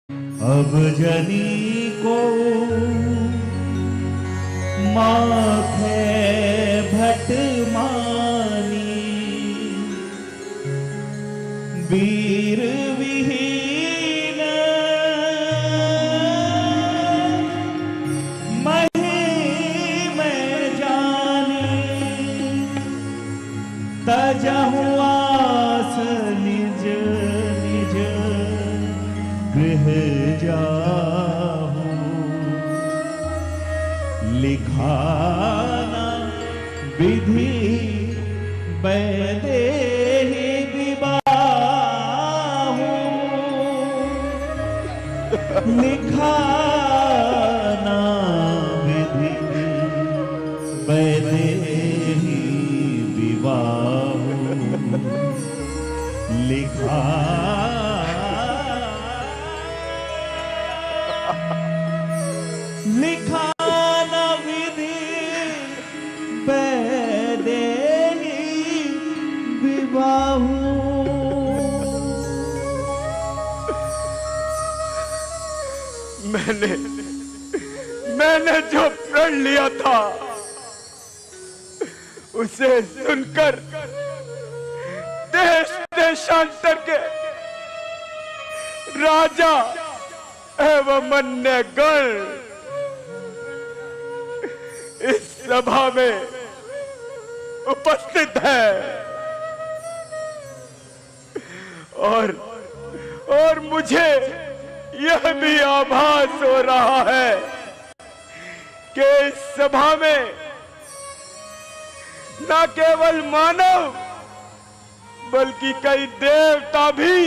अब जनी को माखे भट मानी, वीर विहीन मही में जानी, तजहु आस निज निज गृह जाहूं, लिखाना विधि वैदेही विबाहु, लिखाना विधि वैदेही विबाहु, लिखा लिखाना विधि वैदेही विबाहु। मैंने जो प्रण लिया था उसे सुनकर देश देशांतर के राजा एवं अन्य गण इस सभा में उपस्थित है और मुझे यह भी आभास हो रहा है कि इस सभा में न केवल मानव बल्कि कई देवता भी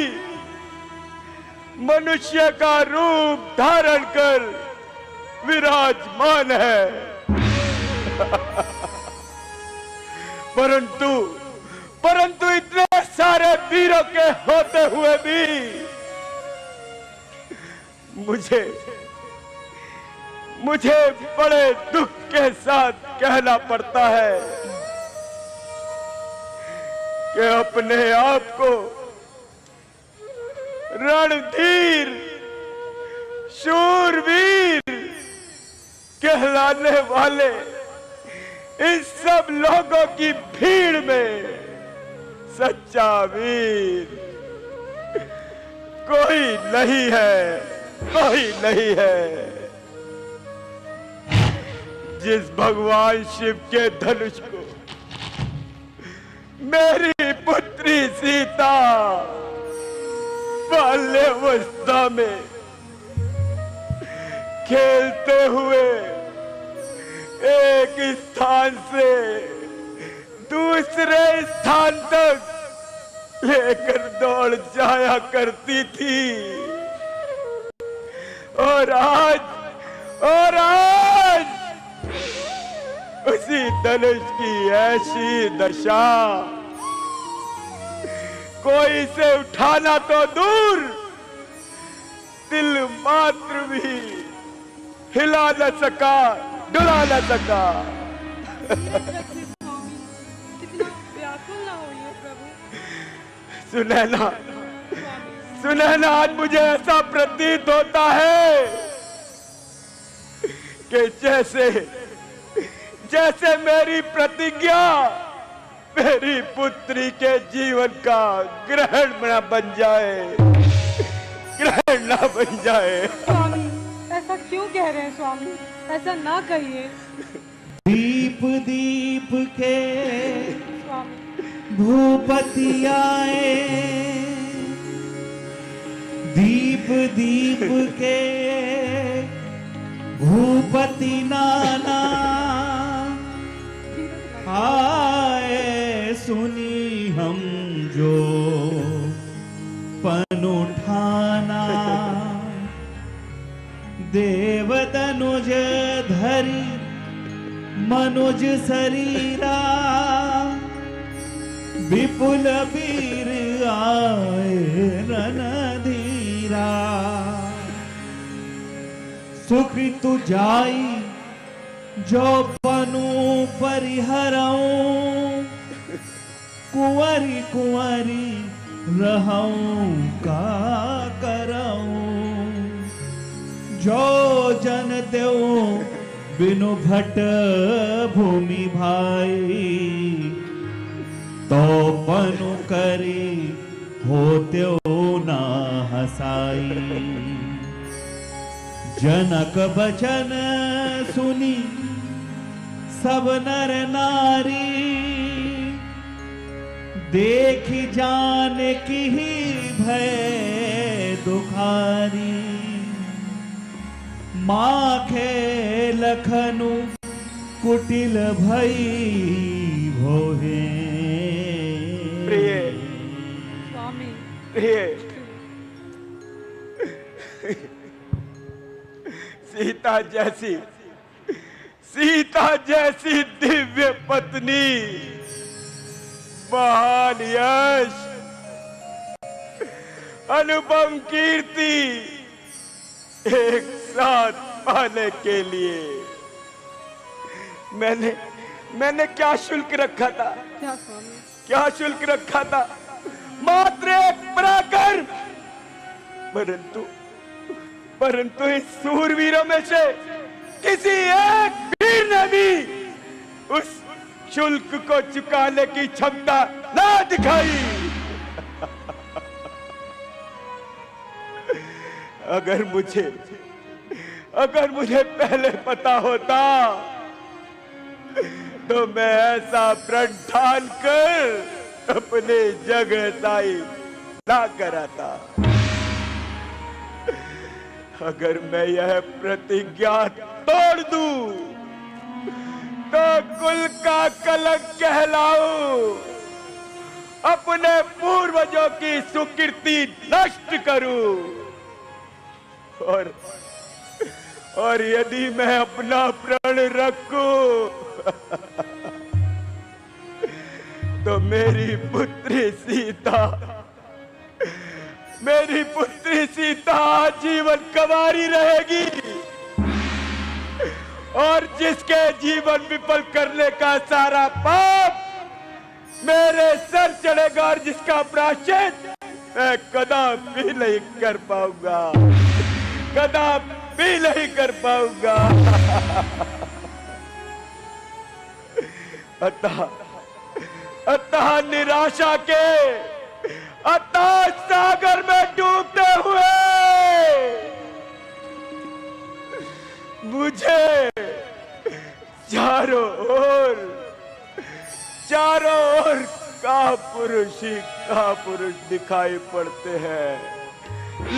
मनुष्य का रूप धारण कर विराजमान है। परंतु इतने सारे वीरों के होते हुए भी मुझे बड़े दुख के साथ कहना पड़ता है कि अपने आप को रणधीर शूरवीर कहलाने वाले इस सब लोगों की भीड़ में सच्चा वीर कोई नहीं है। जिस भगवान शिव के धनुष को मेरी पुत्री सीता बाल्यावस्था में खेलते हुए एक स्थान से दूसरे स्थान तक लेकर दौड़ जाया करती थी, और आज उसी धनुष की ऐसी दशा, कोई इसे उठाना तो दूर दिल मात्र भी हिला न सका, डुला न सका। सुनैना, आज मुझे ऐसा प्रतीत होता है कि जैसे मेरी प्रतिज्ञा मेरी पुत्री के जीवन का ग्रहण न बन जाए। स्वामी, ऐसा क्यों कह रहे हैं स्वामी? ऐसा ना कहिए। दीप दीप के स्वामी, भूपति आए, दीप दीप के भूपति नाना आए, सुनी हम जो पन उठाना, देव तनुज धरी मनुज शरीरा, विपुल वीर आए रणधीरा, सुकृतु जाई जो पनु परिहरऊं, कुंवरी रहूं का करऊं। जो जन देऊ बिनु भट भूमि भाई, तो पनु करी होते ना हसाई। जनक बचन सुनी सब नर नारी, देख जान की ही भय दुखारी। माखे लखनु कुटिल भई भोहे। प्रिय स्वामी, प्रिय, सीता जैसी दिव्य पत्नी, महान यश, अनुपम कीर्ति एक साथ पाने के लिए मैंने क्या शुल्क रखा था? क्या स्वामी? क्या शुल्क रखा था? मात्र एक पराक्रम। परंतु इस सूरवीरों में से किसी एक वीर ने भी उस शुल्क को चुकाने की क्षमता ना दिखाई। अगर मुझे पहले पता होता तो मैं ऐसा प्रण ठान कर अपने जगह साई ना कराता। अगर मैं यह प्रतिज्ञा तोड़ दूं तो कुल का कलंक कहलाऊं, अपने पूर्वजों की सुकीर्ति नष्ट करूं, और यदि मैं अपना प्रण रखूं तो मेरी पुत्री सीता जीवन कुंवारी रहेगी, और जिसके जीवन विफल करने का सारा पाप मेरे सर चढ़ेगा, और जिसका प्रायश्चित मैं कदापि नहीं कर पाऊंगा, कदापि नहीं कर पाऊंगा। अतः निराशा के अतः सागर में डूबते हुए मुझे चारों ओर का पुरुष दिखाई पड़ते हैं।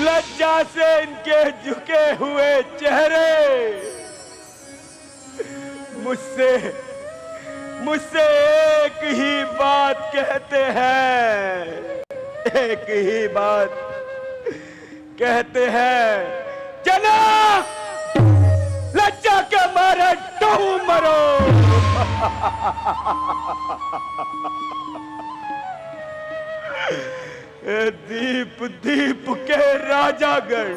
लज्जा से इनके झुके हुए चेहरे मुझसे एक ही बात कहते हैं, एक ही बात कहते हैं, जनक लज्जा के मारे तुम मरो। दीप के राजागण,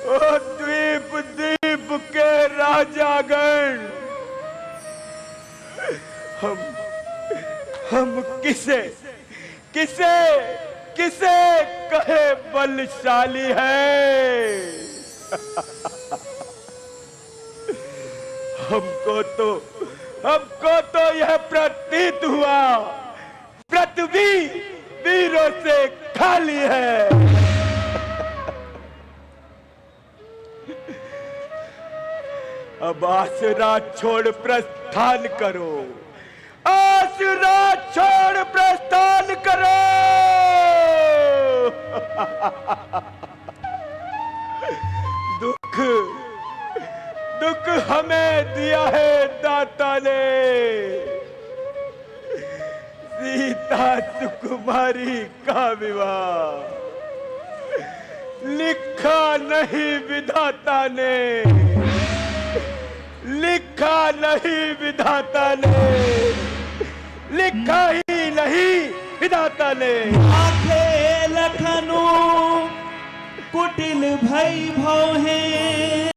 ओ दीप के राजागण, हम किसे कहे बलशाली है। हमको तो यह प्रतीत हुआ पृथ्वी वीरों से खाली है। अब आसरा छोड़ प्रस्थान करो, आसरा छोड़ प्रस्थान करो। दुख हमें दिया है दाता ने, सीता सुकुमारी का विवाह लिखा नहीं विधाता ने, लिखा नहीं विधाता ने, लिखा ही नहीं विधाता ने। आखे लखनु कुटिल भई भौ हैं।